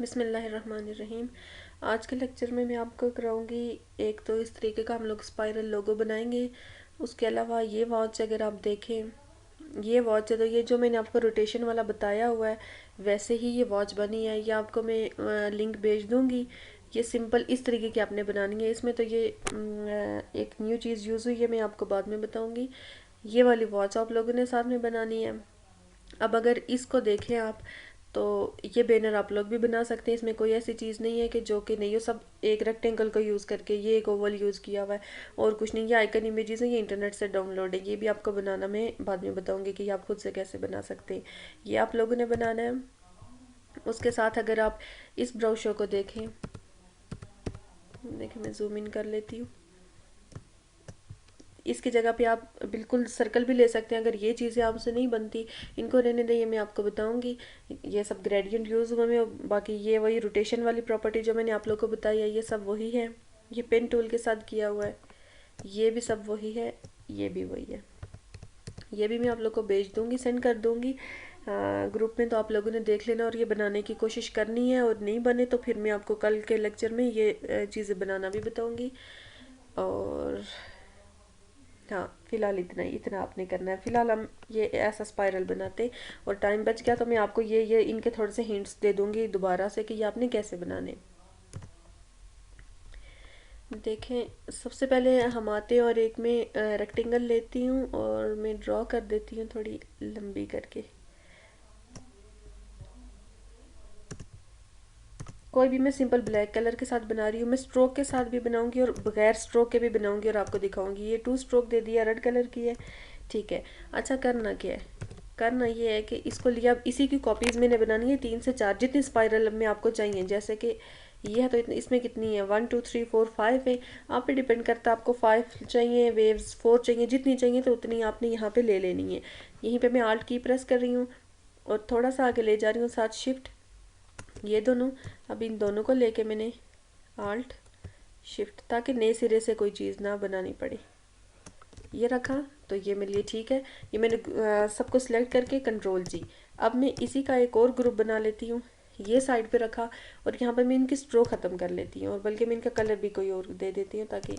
बिस्मिल्लाहिर्रहमानिर्रहीम। आज के लेक्चर में मैं आपको कराऊंगी एक तो इस तरीके का हम लोग स्पाइरल लोगो बनाएंगे। उसके अलावा ये वॉच अगर आप देखें, ये वॉच है तो ये जो मैंने आपको रोटेशन वाला बताया हुआ है वैसे ही ये वॉच बनी है। ये आपको मैं लिंक भेज दूंगी। ये सिंपल इस तरीके की आपने बनानी है। इसमें तो ये एक न्यू चीज़ यूज़ हुई है, मैं आपको बाद में बताऊंगी। ये वाली वॉच आप लोगों ने साथ में बनानी है। अब अगर इसको देखें आप तो ये बैनर आप लोग भी बना सकते हैं। इसमें कोई ऐसी चीज़ नहीं है कि जो कि नहीं हो, सब एक रेक्टेंगल को यूज़ करके ये एक ओवल यूज़ किया हुआ है और कुछ नहीं। ये आइकन इमेजेस है, ये इंटरनेट से डाउनलोड है। ये भी आपको बनाना मैं बाद में बताऊंगी कि ये आप खुद से कैसे बना सकते हैं। ये आप लोगों ने बनाना है। उसके साथ अगर आप इस ब्राउशर को देखें, देखिए मैं जूम इन कर लेती हूँ। इसकी जगह पे आप बिल्कुल सर्कल भी ले सकते हैं अगर ये चीज़ें आपसे नहीं बनती। इनको रहने दें, ये मैं आपको बताऊंगी। ये सब ग्रेडियंट यूज़ हुए में, बाकी ये वही रोटेशन वाली प्रॉपर्टी जो मैंने आप लोग को बताई है ये सब वही है। ये पेन टूल के साथ किया हुआ है, ये भी सब वही है, ये भी वही है। ये भी मैं आप लोग को भेज दूंगी, सेंड कर दूंगी ग्रुप में, तो आप लोगों ने देख लेना और ये बनाने की कोशिश करनी है। और नहीं बने तो फिर मैं आपको कल के लेक्चर में ये चीज़ें बनाना भी बताऊंगी। और हाँ, फिलहाल इतना आपने करना है। फिलहाल हम ये ऐसा स्पाइरल बनाते, और टाइम बच गया तो मैं आपको ये इनके थोड़े से हिंट्स दे दूंगी दोबारा से कि ये आपने कैसे बनाने। देखें, सबसे पहले हम आते हैं और एक मैं रेक्टेंगल लेती हूँ और मैं ड्रॉ कर देती हूँ थोड़ी लंबी करके। कोई भी मैं सिंपल ब्लैक कलर के साथ बना रही हूँ। मैं स्ट्रोक के साथ भी बनाऊंगी और बगैर स्ट्रोक के भी बनाऊंगी और आपको दिखाऊंगी। ये 2 स्ट्रोक दे दिया, रेड कलर की है, ठीक है। अच्छा, करना क्या है? करना ये है कि इसको लिया, अब इसी की कॉपीज़ मैंने बनानी है 3 से 4, जितनी स्पाइरल में आपको चाहिए। जैसे कि ये है तो इसमें कितनी है, 1 2 3 4 5 है। आप पे डिपेंड करता है, आपको 5 चाहिए वेव्स, 4 चाहिए, जितनी चाहिए तो उतनी आपने यहाँ पे ले लेनी है। यहीं पे मैं आल्ट की प्रेस कर रही हूँ और थोड़ा सा आगे ले जा रही हूँ, साथ शिफ्ट, ये दोनों। अब इन दोनों को लेके मैंने आल्ट शिफ्ट, ताकि नए सिरे से कोई चीज़ ना बनानी पड़े, ये रखा तो ये मेरे लिए ठीक है। ये मैंने सबको सिलेक्ट करके कंट्रोल G। अब मैं इसी का एक और ग्रुप बना लेती हूँ, ये साइड पे रखा, और यहाँ पे मैं इनकी स्ट्रोक ख़त्म कर लेती हूँ। और बल्कि मैं इनका कलर भी कोई और दे देती हूँ, ताकि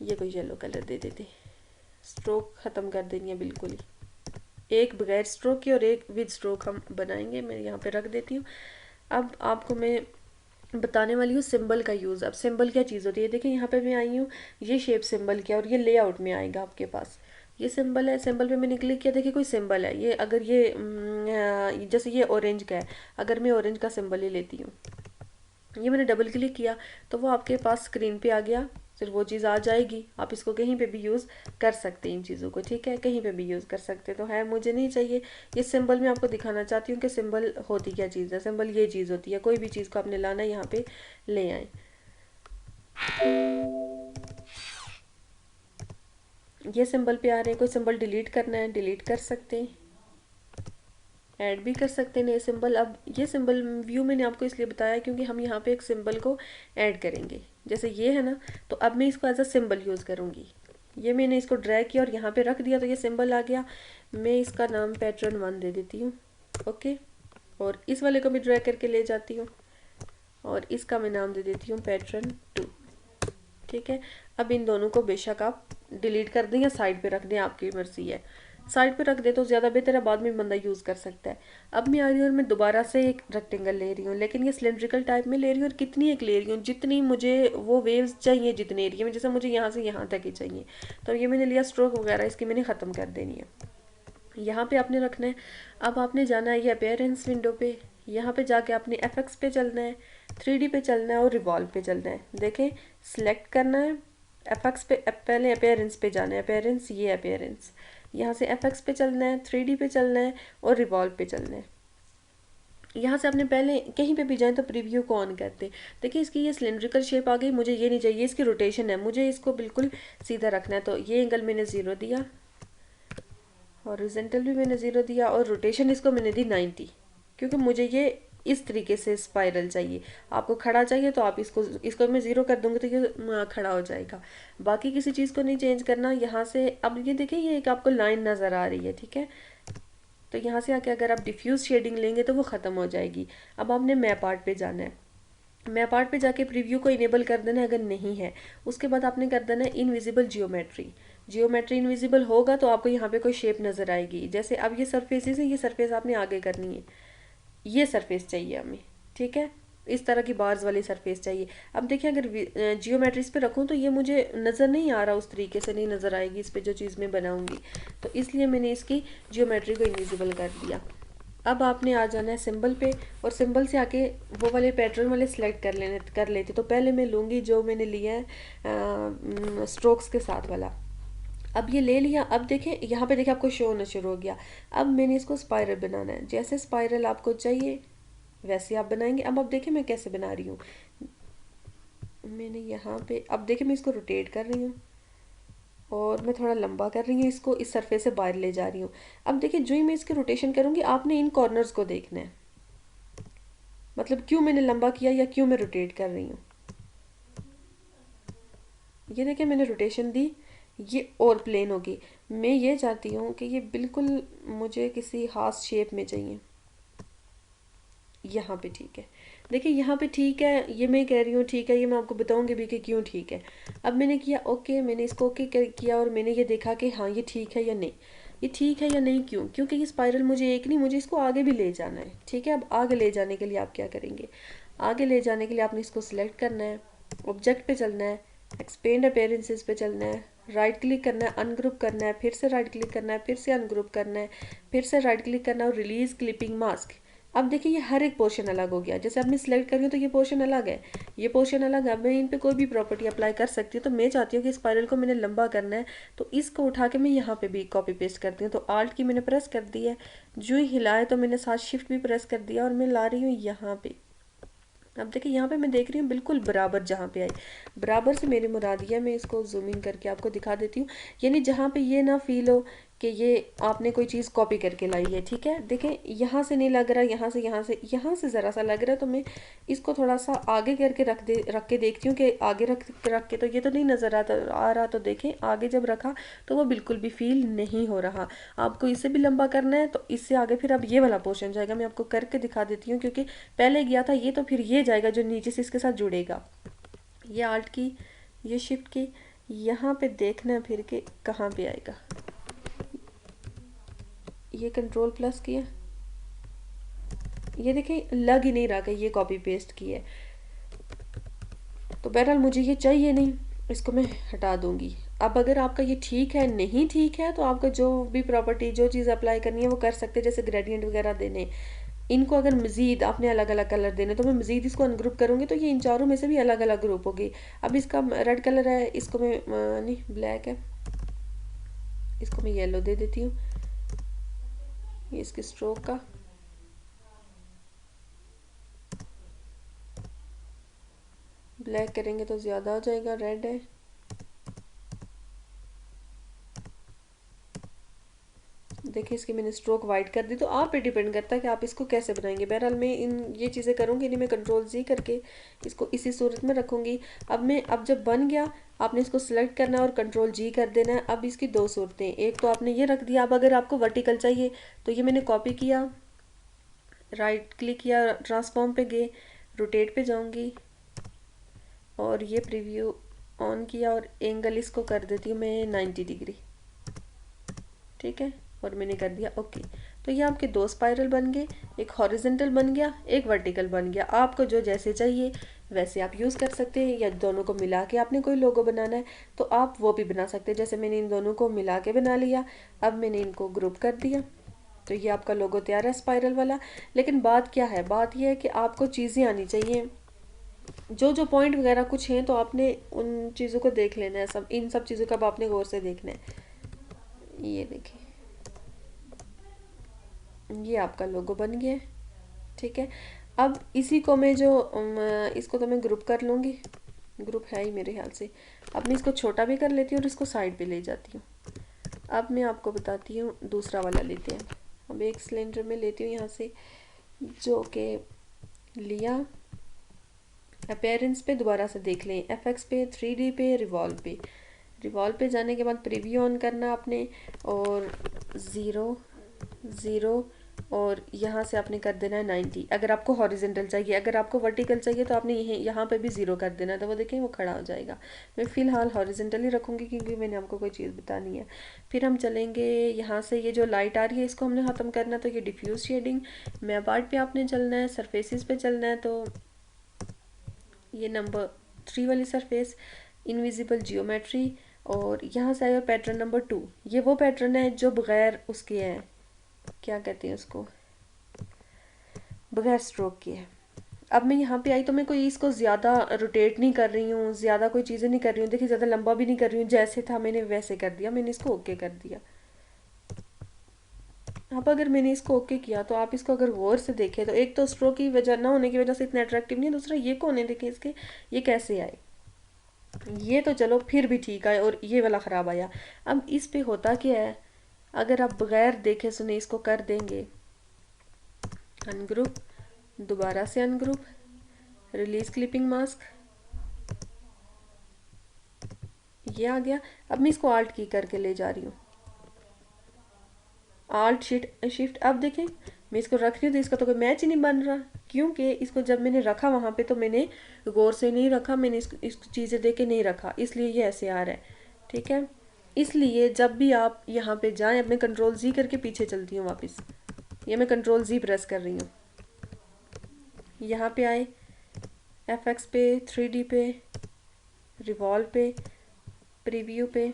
ये कोई येलो कलर दे देते। स्ट्रोक ख़त्म कर देनी है बिल्कुल ही, एक बगैर स्ट्रोक की और एक विद स्ट्रोक हम बनाएंगे। मैं यहाँ पे रख देती हूँ। अब आपको मैं बताने वाली हूँ सिंबल का यूज़। अब सिंबल क्या चीज़ होती है, देखिए यहाँ पे मैं आई हूँ, ये शेप सिंबल क्या, और ये लेआउट में आएगा आपके पास। ये सिंबल है, सिंबल पे मैंने क्लिक किया, देखिए कोई सिंबल है। ये अगर ये जैसे ये ऑरेंज का है, अगर मैं ऑरेंज का सिंबल ही लेती हूँ, ये मैंने डबल क्लिक किया तो वो आपके पास स्क्रीन पे आ गया, फिर वो चीज़ आ जाएगी। आप इसको कहीं पे भी यूज़ कर सकते हैं इन चीज़ों को, ठीक है, कहीं पे भी यूज़ कर सकते हैं। तो है, मुझे नहीं चाहिए ये सिंबल। मैं आपको दिखाना चाहती हूँ कि सिंबल होती क्या चीज़ है। सिंबल ये चीज़ होती है, कोई भी चीज़ को आपने लाना है यहाँ पे ले आए। ये सिंबल पे आ रहे हैं, कोई सिंबल डिलीट करना है डिलीट कर सकते हैं, ऐड भी कर सकते हैं नए सिंबल। अब ये सिंबल व्यू मैंने आपको इसलिए बताया क्योंकि हम यहाँ पे एक सिंबल को ऐड करेंगे। जैसे ये है ना, तो अब मैं इसको एज अ सिंबल यूज़ करूँगी। ये मैंने इसको ड्रैग किया और यहाँ पे रख दिया तो ये सिंबल आ गया। मैं इसका नाम पैटर्न 1 दे देती हूँ, ओके। और इस वाले को भी ड्रैग करके ले जाती हूँ और इसका मैं नाम दे देती हूँ पैटर्न 2, ठीक है। अब इन दोनों को बेशक आप डिलीट कर दें या साइड पे रख दें, आपकी मर्जी है। साइड पे रख दे तो ज़्यादा बेहतर है, बाद में बंदा यूज़ कर सकता है। अब मैं आ रही हूँ और मैं दोबारा से एक रेक्टेंगल ले रही हूँ, लेकिन ये सिलेंड्रिकल टाइप में ले रही हूँ। और कितनी एक ले रही हूँ, जितनी मुझे वो वेव्स चाहिए जितने एरिया में, जैसे मुझे यहाँ से यहाँ तक ही चाहिए। तो ये मैंने लिया, स्ट्रोक वगैरह इसकी मैंने ख़त्म कर देनी है। यहाँ पे आपने रखना है। अब आपने जाना है ये अपीयरेंस विंडो पे, यहाँ पे जाके आपने FX पे चलना है, 3D पे चलना है और रिवॉल्व पे चलना है। देखें, सिलेक्ट करना है FX पे, पहले अपीयरेंस पे जाना है, अपीयरेंस, ये अपीयरेंस, यहाँ से FX पे चलना है, 3D पे चलना है और रिवॉल्व पे चलना है। यहाँ से आपने पहले कहीं पे भी जाए तो प्रीव्यू को ऑन करते। देखिए इसकी ये सिलेंड्रिकल शेप आ गई, मुझे ये नहीं चाहिए, इसकी रोटेशन है, मुझे इसको बिल्कुल सीधा रखना है। तो ये एंगल मैंने 0 दिया, हॉरिजॉन्टल भी मैंने 0 दिया, और रोटेशन इसको मैंने दी 90, क्योंकि मुझे ये इस तरीके से स्पाइरल चाहिए। आपको खड़ा चाहिए तो आप इसको मैं 0 कर दूंगी तो ये खड़ा हो जाएगा। बाकी किसी चीज़ को नहीं चेंज करना। यहाँ से अब ये देखिए, ये एक आपको लाइन नज़र आ रही है, ठीक है। तो यहाँ से आके अगर आप डिफ्यूज़ शेडिंग लेंगे तो वो ख़त्म हो जाएगी। अब आपने मैप आर्ट पे जाना है। मैप आर्ट पे जाके प्रीव्यू को इनेबल कर देना है अगर नहीं है। उसके बाद आपने कर देना है इनविजिबल जियोमेट्री। जियोमेट्री इनविजिबल होगा तो आपको यहाँ पे कोई शेप नज़र आएगी। जैसे अब ये सरफेसेस है, ये सरफेस आपने आगे करनी है, ये सरफेस चाहिए हमें, ठीक है। इस तरह की बार्स वाली सरफेस चाहिए। अब देखिए अगर जियोमेट्री इस पे रखूँ तो ये मुझे नज़र नहीं आ रहा, उस तरीके से नहीं नज़र आएगी इस पे जो चीज़ मैं बनाऊँगी, तो इसलिए मैंने इसकी जियोमेट्री को इनविजिबल कर दिया। अब आपने आ जाना है सिंबल पे, और सिंबल से आके वो वाले पैटर्न वाले सिलेक्ट कर लेते। तो पहले मैं लूँगी जो मैंने लिया है स्ट्रोक्स के साथ वाला। अब ये ले लिया। अब देखें यहाँ पे देखें आपको शो होना शुरू हो गया। अब मैंने इसको स्पाइरल बनाना है। जैसे स्पाइरल आपको चाहिए वैसे आप बनाएंगे। अब देखें मैं कैसे बना रही हूँ। मैंने यहाँ पे अब देखें मैं इसको रोटेट कर रही हूँ और मैं थोड़ा लंबा कर रही हूँ, इसको इस सरफेस से बाहर ले जा रही हूँ। अब देखिए जो ही मैं इसकी रोटेशन करूँगी आपने इन कॉर्नर्स को देखना है, मतलब क्यों मैंने लंबा किया या क्यों मैं रोटेट कर रही हूँ। ये देखिए मैंने रोटेशन दी, ये और प्लेन होगी। मैं ये चाहती हूँ कि ये बिल्कुल मुझे किसी खास शेप में चाहिए। यहाँ पे ठीक है, देखिए यहाँ पे ठीक है, ये मैं कह रही हूँ ठीक है, ये मैं आपको बताऊँगी भी कि क्यों ठीक है। अब मैंने किया ओके, मैंने इसको ओके किया और मैंने ये देखा कि हाँ ये ठीक है या नहीं, ये ठीक है या नहीं। क्यों? क्योंकि ये स्पाइरल मुझे एक नहीं, मुझे इसको आगे भी ले जाना है, ठीक है। अब आगे ले जाने के लिए आप क्या करेंगे, आगे ले जाने के लिए आपने इसको सिलेक्ट करना है, ऑब्जेक्ट पे चलना है, एक्सपेंड अपीयरेंसेस पे चलना है, राइट क्लिक करना है, अनग्रुप करना है, फिर से राइट क्लिक करना है, फिर से अनग्रुप करना है, फिर से राइट क्लिक करना है और रिलीज क्लिपिंग मास्क। अब देखिए ये हर एक पोर्शन अलग हो गया। जैसे अब मैं सिलेक्ट कर रही हूँ तो ये पोर्शन अलग है, ये पोर्शन अलग है। अब मैं इन पे कोई भी प्रॉपर्टी अप्लाई कर सकती हूँ। तो मैं चाहती हूँ कि स्पाइरल को मैंने लंबा करना है, तो इसको उठा के मैं यहाँ पे भी कॉपी पेस्ट करती हूँ। तो आल्ट की मैंने प्रेस कर दी है, जो ही हिलाए तो मैंने साथ शिफ्ट भी प्रेस कर दिया और मैं ला रही हूँ यहाँ पे। अब देखिए यहाँ पे मैं देख रही हूँ बिल्कुल बराबर, जहाँ पे आई बराबर से मेरी मुराद है। मैं इसको जूम इन करके आपको दिखा देती हूँ, यानी जहाँ पे ये ना फील हो कि ये आपने कोई चीज़ कॉपी करके लाई है, ठीक है। देखें यहाँ से नहीं लग रहा, यहाँ से ज़रा सा लग रहा है। तो मैं इसको थोड़ा सा आगे करके रख के देखती हूँ कि आगे रख के तो ये तो नहीं नज़र आ रहा। तो देखें आगे जब रखा तो वो बिल्कुल भी फील नहीं हो रहा। आपको इससे भी लंबा करना है तो इससे आगे फिर अब ये वाला पोर्शन जाएगा। मैं आपको करके दिखा देती हूँ, क्योंकि पहले गया था ये, तो फिर ये जाएगा जो नीचे से इसके साथ जुड़ेगा। ये आल्ट की, ये शिफ्ट की, यहाँ पे देखना है फिर के कहाँ पे आएगा। ये कंट्रोल प्लस किया, ये देखें लग ही नहीं रहा कि ये कॉपी पेस्ट की है। तो बहरहाल मुझे ये चाहिए नहीं, इसको मैं हटा दूंगी। अब अगर आपका ये ठीक है, नहीं ठीक है, तो आपका जो भी प्रॉपर्टी जो चीज़ अप्लाई करनी है वो कर सकते हैं। जैसे ग्रेडियंट वगैरह देने, इनको अगर मज़ीद आपने अलग अलग कलर देने, तो मैं मज़ीद इसको अनग्रुप करूँगी तो ये इन चारों में से भी अलग अलग ग्रुप होगी। अब इसका रेड कलर है, इसको मैं नहीं ब्लैक है, इसको मैं येलो दे देती हूँ। ये इसके स्ट्रोक का, ब्लैक करेंगे तो ज़्यादा हो जाएगा, रेड है। देखिए इसकी मैंने स्ट्रोक वाइट कर दी। तो आप पे डिपेंड करता है कि आप इसको कैसे बनाएंगे। बहरहाल मैं ये चीज़ें करूँगी नहीं, मैं कंट्रोल जी करके इसको इसी सूरत में रखूँगी। अब जब बन गया आपने इसको सिलेक्ट करना है और कंट्रोल जी कर देना है। अब इसकी दो सूरतें, एक तो आपने ये रख दिया। अब अगर आपको वर्टिकल चाहिए तो ये मैंने कॉपी किया, राइट क्लिक किया, ट्रांसफॉर्म पे गए, रोटेट पे जाऊँगी और ये प्रीव्यू ऑन किया और एंगल इसको कर देती हूँ मैं 90 डिग्री, ठीक है। और मैंने कर दिया ओके। तो ये आपके दो स्पाइरल बन गए, एक हॉरिजेंटल बन गया, एक वर्टिकल बन गया। आपको जो जैसे चाहिए वैसे आप यूज़ कर सकते हैं, या दोनों को मिला के आपने कोई लोगो बनाना है तो आप वो भी बना सकते हैं। जैसे मैंने इन दोनों को मिला के बना लिया, अब मैंने इनको ग्रुप कर दिया, तो ये आपका लोगो तैयार है स्पाइरल वाला। लेकिन बात क्या है, बात यह है कि आपको चीज़ें आनी चाहिए, जो पॉइंट वगैरह कुछ हैं तो आपने उन चीज़ों को देख लेना है। इन सब चीज़ों का आपने गौर से देखना है। ये देखिए ये आपका लोगो बन गया है, ठीक है। अब इसी को मैं इसको तो मैं ग्रुप कर लूँगी, ग्रुप है ही मेरे ख्याल से। अब मैं इसको छोटा भी कर लेती हूँ और इसको साइड पे ले जाती हूँ। अब मैं आपको बताती हूँ दूसरा वाला लेते हैं। अब एक सिलेंडर में लेती हूँ यहाँ से, जो कि लिया, अपीयरेंस पे दोबारा से देख लें, एफएक्स पे, 3D पे, रिवॉल्व पे जाने के बाद प्रीव्यू ऑन करना आपने और 0 ज़ीरो, और यहाँ से आपने कर देना है 90 अगर आपको हॉरिजेंटल चाहिए। अगर आपको वर्टिकल चाहिए तो आपने यहाँ पे भी ज़ीरो कर देना है, तो वो देखें वो खड़ा हो जाएगा। मैं फ़िलहाल हॉरिजेंटल ही रखूँगी क्योंकि मैंने आपको कोई चीज़ बतानी है। फिर हम चलेंगे यहाँ से, ये जो लाइट आ रही है इसको हमने ख़त्म करना है, तो ये डिफ्यूज़ शेडिंग मैप आर्ट पे आपने चलना है, सरफेसिस पे चलना है। तो ये नंबर 3 वाली सरफेस, इनविजिबल जियोमेट्री, और यहाँ से आएगा पैटर्न नंबर 2। ये वो पैटर्न है जो बगैर उसके है, क्या कहते हैं उसको, बगैर स्ट्रोक की है। अब मैं यहाँ पे आई तो मैं कोई इसको ज़्यादा रोटेट नहीं कर रही हूँ, ज़्यादा कोई चीज़ें नहीं कर रही हूँ, देखिए ज़्यादा लंबा भी नहीं कर रही हूँ, जैसे था मैंने वैसे कर दिया, मैंने इसको ओके कर दिया। अब अगर मैंने इसको ओके किया तो आप इसको अगर गौर से देखें तो एक तो स्ट्रोक की वजह ना होने की वजह से इतना अट्रैक्टिव नहीं है, दूसरा ये कोने देखें इसके, ये कैसे आए, ये तो चलो फिर भी ठीक है, और ये वाला ख़राब आया। अब इस पे होता क्या है, अगर आप बगैर देखे सुने इसको कर देंगे अनग्रुप, दोबारा से अनग्रुप, रिलीज क्लिपिंग मास्क, ये आ गया। अब मैं इसको आल्ट की करके ले जा रही हूँ, आल्ट शिफ्ट। अब देखें मैं इसको रख रही हूँ तो इसका तो कोई मैच ही नहीं बन रहा, क्योंकि इसको जब मैंने रखा वहाँ पे तो मैंने गौर से नहीं रखा, मैंने इसको चीज़ें दे के नहीं रखा, इसलिए ये ऐसे आ रहा है। ठीक है, इसलिए जब भी आप यहाँ पे जाएं, अब मैं कंट्रोल जी करके पीछे चलती हूँ वापस, ये मैं कंट्रोल जी प्रेस कर रही हूँ, यहाँ पे आए FX पे, 3D पे, रिवॉल्व पे, प्रीव्यू पे,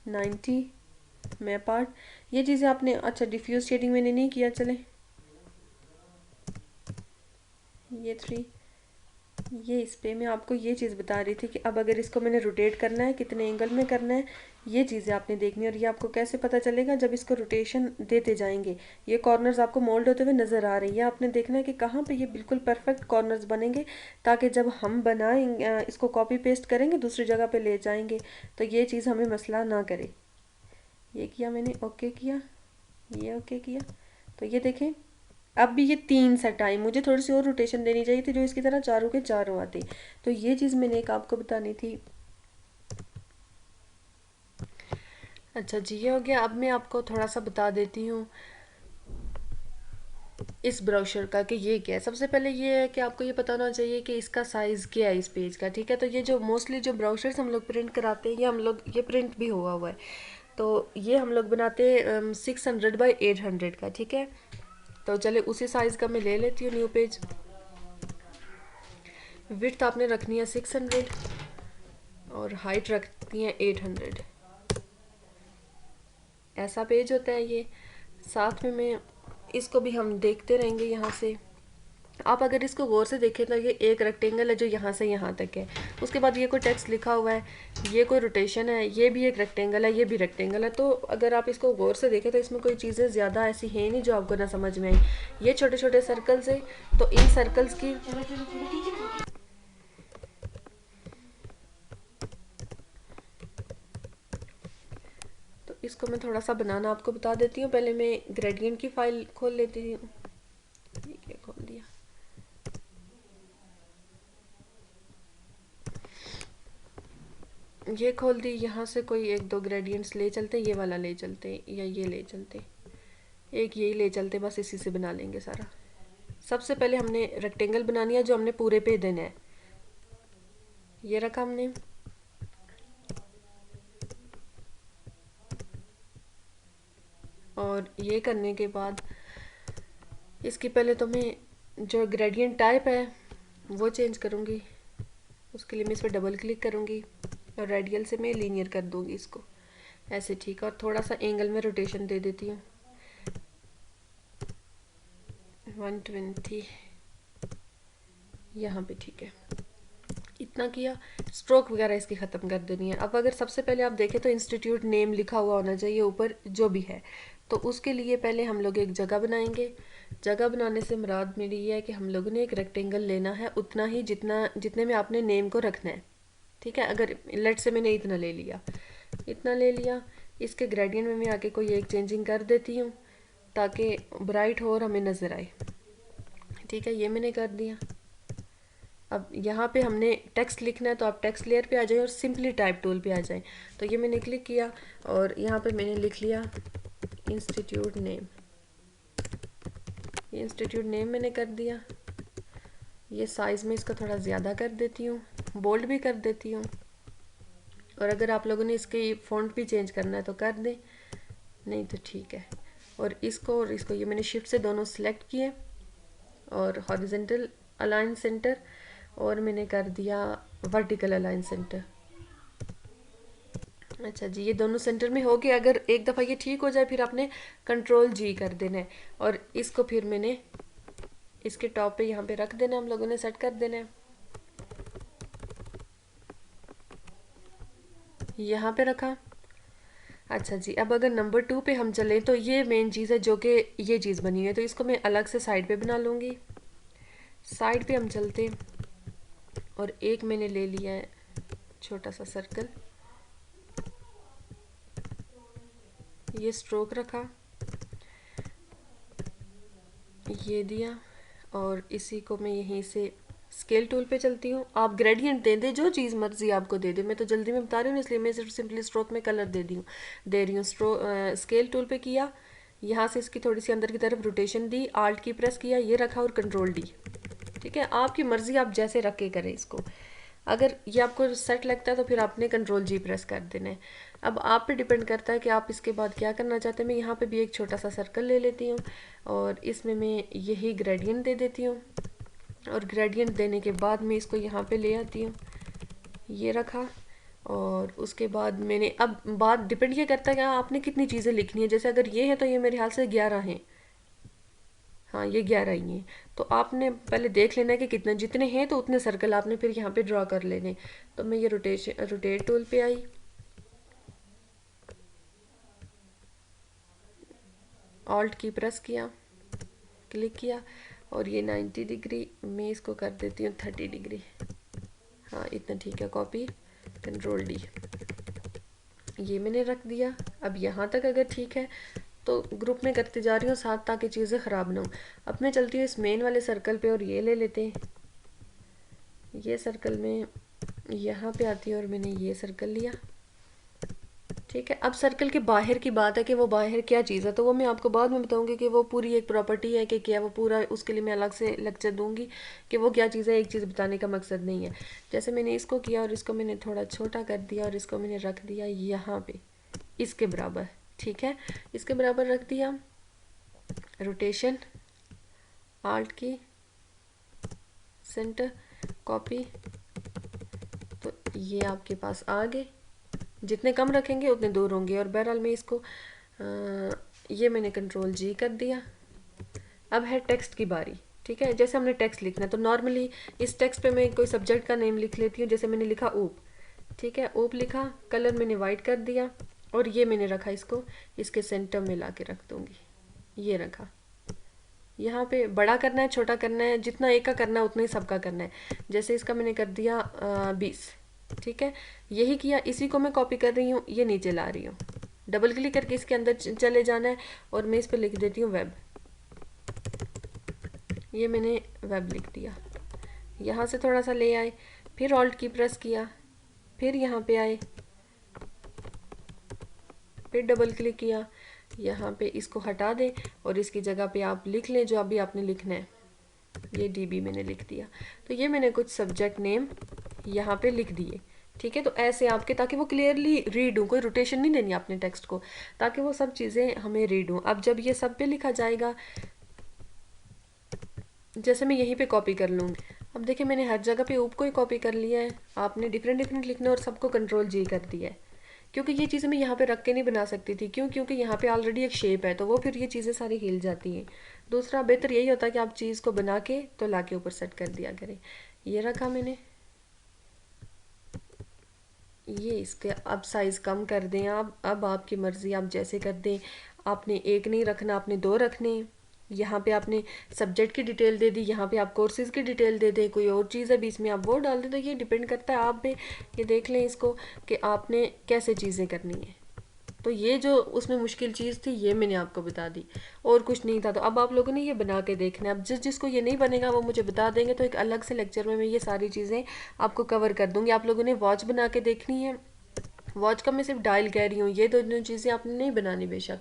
नाइन्टी, मैप आर्ट, ये चीज़ें आपने, अच्छा डिफ्यूज शेडिंग मैंने नहीं किया, चले ये 3, ये इस पे मैं आपको ये चीज़ बता रही थी कि अब अगर इसको मैंने रोटेट करना है, कितने एंगल में करना है, ये चीज़ें आपने देखनी है। और ये आपको कैसे पता चलेगा, जब इसको रोटेशन देते जाएंगे ये कॉर्नर्स आपको मोल्ड होते हुए नज़र आ रही है, आपने देखना है कि कहाँ पे ये बिल्कुल परफेक्ट कॉर्नर्स बनेंगे, ताकि जब हम बनाएंगे इसको कॉपी पेस्ट करेंगे दूसरी जगह पे ले जाएंगे तो ये चीज़ हमें मसला ना करे। ये किया मैंने, ओके किया, ये ओके किया, तो ये देखें अब भी ये 3 सेट आई, मुझे थोड़ी सी और रोटेशन देनी चाहिए थी जो इसकी तरह चारों के चारों आती। तो ये चीज़ मैंने एक आपको बतानी थी। अच्छा जी, ये हो गया। अब मैं आपको थोड़ा सा बता देती हूँ इस ब्राउशर का कि ये क्या है। सबसे पहले ये है कि आपको ये पता होना चाहिए कि इसका साइज़ क्या है इस पेज का। ठीक है, तो ये जो मोस्टली जो ब्राउशर्स हम लोग प्रिंट कराते हैं, ये हम लोग, ये प्रिंट भी हुआ है, तो ये हम लोग बनाते हैं 600 बाई 800 का। ठीक है, तो चले उसी साइज़ का मैं ले लेती हूँ न्यू पेज। विड्थ आपने रखनी है 600 और हाइट रखती है 800। ऐसा पेज होता है ये। साथ में मैं इसको भी हम देखते रहेंगे यहाँ से। आप अगर इसको गौर से देखें तो ये एक रेक्टेंगल है जो यहाँ से यहाँ तक है, उसके बाद ये कोई टेक्स्ट लिखा हुआ है, ये कोई रोटेशन है, ये भी एक रेक्टेंगल है, ये भी रेक्टेंगल है। तो अगर आप इसको गौर से देखें तो इसमें कोई चीज़ें ज़्यादा ऐसी हैं नहीं जो आपको ना समझ में आई। ये छोटे छोटे सर्कल्स है, तो इन सर्कल्स की तो इसको मैं थोड़ा सा बनाना आपको बता देती हूँ। पहले मैं ग्रेडियंट की फाइल खोल लेती हूँ, ठीक है खोल दिया। ये खोल दी, यहाँ से कोई एक दो ग्रेडियंट्स ले चलते, ये वाला ले चलते या ये ले चलते, एक यही ले चलते, बस इसी से बना लेंगे सारा। सबसे पहले हमने रेक्टेंगल बनानी है जो हमने पूरे पे देना है, ये रखा हमने। और ये करने के बाद इसकी पहले तो मैं जो ग्रेडियंट टाइप है वो चेंज करूँगी, उसके लिए मैं इस पर डबल क्लिक करूँगी और रेडियल से मैं लीनियर कर दूँगी इसको ऐसे। ठीक है, और थोड़ा सा एंगल में रोटेशन दे देती हूँ 120 यहाँ पे। ठीक है, इतना किया। स्ट्रोक वगैरह इसकी ख़त्म कर देनी है। अब अगर सबसे पहले आप देखें तो इंस्टीट्यूट नेम लिखा हुआ होना चाहिए ऊपर जो भी है, तो उसके लिए पहले हम लोग एक जगह बनाएंगे। जगह बनाने से मुराद मेरी ये है कि हम लोगों ने एक रेक्टेंगल लेना है उतना ही जितने में आपने नेम को रखना है। ठीक है, अगर लेट से मैंने इतना ले लिया, इतना ले लिया, इसके ग्रेडियंट में मैं आके कोई एक चेंजिंग कर देती हूँ ताकि ब्राइट हो और हमें नज़र आए। ठीक है, ये मैंने कर दिया। अब यहाँ पे हमने टेक्स्ट लिखना है तो आप टेक्स्ट लेयर पे आ जाए और सिंपली टाइप टूल पे आ जाए। तो ये मैंने क्लिक किया और यहाँ पे मैंने लिख लिया इंस्टीट्यूट नेम। ये इंस्टीट्यूट नेम मैंने कर दिया। ये साइज़ में इसका थोड़ा ज़्यादा कर देती हूँ, बोल्ड भी कर देती हूँ, और अगर आप लोगों ने इसकी फ़ॉन्ट भी चेंज करना है तो कर दें, नहीं तो ठीक है। और इसको ये मैंने शिफ्ट से दोनों सेलेक्ट किए और हॉरिजेंटल अलाइन सेंटर, और मैंने कर दिया वर्टिकल अलाइन सेंटर। अच्छा जी, ये दोनों सेंटर में हो गया। अगर एक दफ़ा ये ठीक हो जाए फिर आपने कंट्रोल जी कर देना है और इसको फिर मैंने इसके टॉप पे यहाँ पे रख देना है, हम लोगों ने सेट कर देना है। यहाँ पे रखा। अच्छा जी, अब अगर नंबर 2 पे हम चलें तो ये मेन चीज़ है जो कि ये चीज़ बनी है, तो इसको मैं अलग से साइड पे बना लूँगी। साइड पे हम चलते और एक मैंने ले लिया है छोटा सा सर्कल, ये स्ट्रोक रखा, ये दिया, और इसी को मैं यहीं से स्केल टूल पे चलती हूँ। आप ग्रेडियंट दे दें, जो चीज़ मर्जी आपको दे दे, मैं तो जल्दी में बता रही हूँ इसलिए मैं सिर्फ सिंपली स्ट्रोक में कलर दे रही हूँ। स्केल टूल पे किया, यहाँ से इसकी थोड़ी सी अंदर की तरफ रोटेशन दी, आल्ट की प्रेस किया, ये रखा और कंट्रोल डी। ठीक है, आपकी मर्जी, आप जैसे रख के करें इसको। अगर ये आपको सेट लगता है तो फिर आपने कंट्रोल जी प्रेस कर देना है। अब आप पे डिपेंड करता है कि आप इसके बाद क्या करना चाहते हैं। मैं यहाँ पे भी एक छोटा सा सर्कल ले लेती हूँ और इसमें मैं यही ग्रेडियंट दे देती हूँ, और ग्रेडियंट देने के बाद मैं इसको यहाँ पे ले आती हूँ, ये रखा। और उसके बाद मैंने, अब बात डिपेंड ये करता है कि आपने कितनी चीज़ें लिखनी है। जैसे अगर ये है तो ये मेरे ख्याल से 11 हैं, हाँ ये 11 ही हैं। तो आपने पहले देख लेना है कि कितने, जितने हैं तो उतने सर्कल आपने फिर यहाँ पे ड्रॉ कर लेने। तो मैं ये रोटेट टूल पे आई, ऑल्ट की प्रेस किया, क्लिक किया, और ये 90 डिग्री मैं इसको कर देती हूँ 30 डिग्री। हाँ इतना ठीक है, कॉपी, कंट्रोल डी, ये मैंने रख दिया। अब यहाँ तक अगर ठीक है तो ग्रुप में करते जा रही हूँ साथ, ताकि चीज़ें ख़राब ना हो। अब मैं चलती हूँ इस मेन वाले सर्कल पे और ये ले लेते हैं। ये सर्कल में यहाँ पे आती है और मैंने ये सर्कल लिया। ठीक है, अब सर्कल के बाहर की बात है कि वो बाहर क्या चीज़ है, तो वो मैं आपको बाद में बताऊंगी कि वो पूरी एक प्रॉपर्टी है कि क्या वो पूरा, उसके लिए मैं अलग से लेक्चर दूंगी कि वो क्या चीज़ है। एक चीज़ बताने का मकसद नहीं है। जैसे मैंने इसको किया और इसको मैंने थोड़ा छोटा कर दिया और इसको मैंने रख दिया यहाँ पे इसके बराबर। ठीक है, इसके बराबर रख दिया, रोटेशन, आल्ट की, सेंटर, कॉपी, तो ये आपके पास आ गए। जितने कम रखेंगे उतने दूर होंगे। और बहरहाल मैं इसको ये मैंने कंट्रोल जी कर दिया। अब है टेक्स्ट की बारी। ठीक है, जैसे हमने टेक्स्ट लिखना है तो नॉर्मली इस टेक्स्ट पे मैं कोई सब्जेक्ट का नेम लिख लेती हूँ। जैसे मैंने लिखा ऊप, ठीक है, ऊप लिखा, कलर मैंने वाइट कर दिया, और ये मैंने रखा, इसको इसके सेंटर में ला के रख दूँगी, ये रखा। यहाँ पे बड़ा करना है, छोटा करना है, जितना एक का करना है उतना ही सबका करना है। जैसे इसका मैंने कर दिया 20। ठीक है, यही किया, इसी को मैं कॉपी कर रही हूँ, ये नीचे ला रही हूँ, डबल क्लिक करके इसके अंदर चले जाना है और मैं इस पर लिख देती हूँ वेब। ये मैंने वेब लिख दिया। यहाँ से थोड़ा सा ले आए, फिर ऑल्ट की प्रेस किया, फिर यहाँ पे आए, फिर डबल क्लिक किया, यहाँ पे इसको हटा दें और इसकी जगह पे आप लिख लें जो अभी आपने लिखना है। ये डीबी मैंने लिख दिया। तो ये मैंने कुछ सब्जेक्ट नेम यहाँ पे लिख दिए। ठीक है, तो ऐसे आपके, ताकि वो क्लियरली रीड हो, कोई रोटेशन नहीं देनी आपने टेक्स्ट को, ताकि वो सब चीज़ें हमें रीड हो। अब जब ये सब पे लिखा जाएगा, जैसे मैं यहीं पे कॉपी कर लूँगी। अब देखिए मैंने हर जगह पे ऊप को ही कॉपी कर लिया है। आपने डिफरेंट डिफरेंट लिखना और सबको कंट्रोल जी कर दिया है, क्योंकि ये चीज़ें मैं यहाँ पे रख के नहीं बना सकती थी। क्यों? क्योंकि यहाँ पे ऑलरेडी एक शेप है, तो वो फिर ये चीज़ें सारी हिल जाती हैं। दूसरा बेहतर यही होता है कि आप चीज़ को बना के तो ला के ऊपर सेट कर दिया करें। ये रखा मैंने, ये इसके अब साइज़ कम कर दें आप, अब आपकी मर्ज़ी, आप जैसे कर दें। आपने एक नहीं रखना, आपने 2 रखने। यहाँ पे आपने सब्जेक्ट की डिटेल दे दी, यहाँ पे आप कोर्सेज़ की डिटेल दे दें, कोई और चीज़ है बीच में आप वो डाल दें। तो ये डिपेंड करता है आप पे, ये देख लें इसको कि आपने कैसे चीज़ें करनी है। तो ये जो उसमें मुश्किल चीज़ थी ये मैंने आपको बता दी, और कुछ नहीं था। तो अब आप लोगों ने ये बना के देखना है। अब जिसको ये नहीं बनेगा वो मुझे बता देंगे, तो एक अलग से लेक्चर में मैं ये सारी चीज़ें आपको कवर कर दूंगी। आप लोगों ने वॉच बना के देखनी है। वॉच का मैं सिर्फ डायल कह रही हूँ, ये दोनों चीज़ें आपने नहीं बनानी बेशक।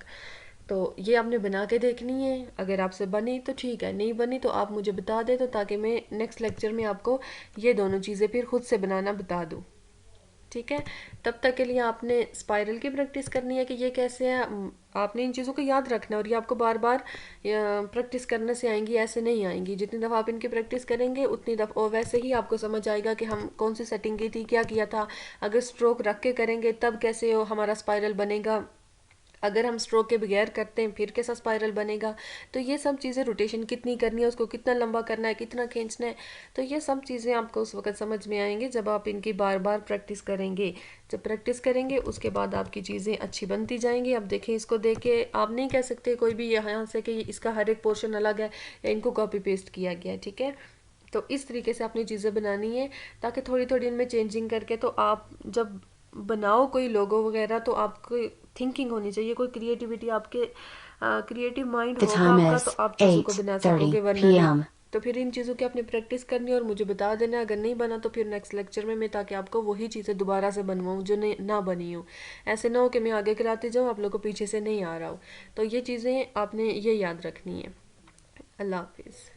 तो ये आपने बना के देखनी है। अगर आपसे बनी तो ठीक है, नहीं बनी तो आप मुझे बता दे, तो ताकि मैं नेक्स्ट लेक्चर में आपको ये दोनों चीज़ें फिर खुद से बनाना बता दूँ। ठीक है। तब तक के लिए आपने स्पाइरल की प्रैक्टिस करनी है कि ये कैसे है। आपने इन चीज़ों को याद रखना है, और ये आपको बार बार प्रैक्टिस करने से आएंगी, ऐसे नहीं आएंगी। जितनी दफ़ा आप इनकी प्रैक्टिस करेंगे उतनी दफ़ा, और वैसे ही आपको समझ आएगा कि हम कौन सी सेटिंग की थी, क्या किया था। अगर स्ट्रोक रख के करेंगे तब कैसे हमारा स्पाइरल बनेगा, अगर हम स्ट्रोक के बगैर करते हैं फिर कैसा स्पाइरल बनेगा। तो ये सब चीज़ें, रोटेशन कितनी करनी है, उसको कितना लंबा करना है, कितना खींचना है, तो ये सब चीज़ें आपको उस वक्त समझ में आएंगी जब आप इनकी बार बार प्रैक्टिस करेंगे। जब प्रैक्टिस करेंगे उसके बाद आपकी चीज़ें अच्छी बनती जाएंगी। अब देखें, इसको देख के आप नहीं कह सकते कोई भी यहाँ से कि इसका हर एक पोर्शन अलग है या इनको कॉपी पेस्ट किया गया है। ठीक है। तो इस तरीके से अपनी चीज़ें बनानी है, ताकि थोड़ी थोड़ी इनमें चेंजिंग करके, तो आप जब बनाओ कोई लोगो वगैरह तो आपको थिंकिंग होनी चाहिए, कोई क्रिएटिविटी, आपके क्रिएटिव माइंड The होगा time आपका, तो is आप चीज़ों को बना सकोगे, 8:30 वरना नहीं। p.m. तो फिर इन चीज़ों की आपने प्रैक्टिस करनी है और मुझे बता देना अगर नहीं बना तो फिर नेक्स्ट लेक्चर में मैं, ताकि आपको वही चीज़ें दोबारा से बनवाऊँ जो नहीं ना बनी हो। ऐसे ना हो कि मैं आगे कराती जाऊँ, आप लोगों को पीछे से नहीं आ रहा हो। तो ये चीज़ें आपने ये याद रखनी है। अल्लाह हाफिज़।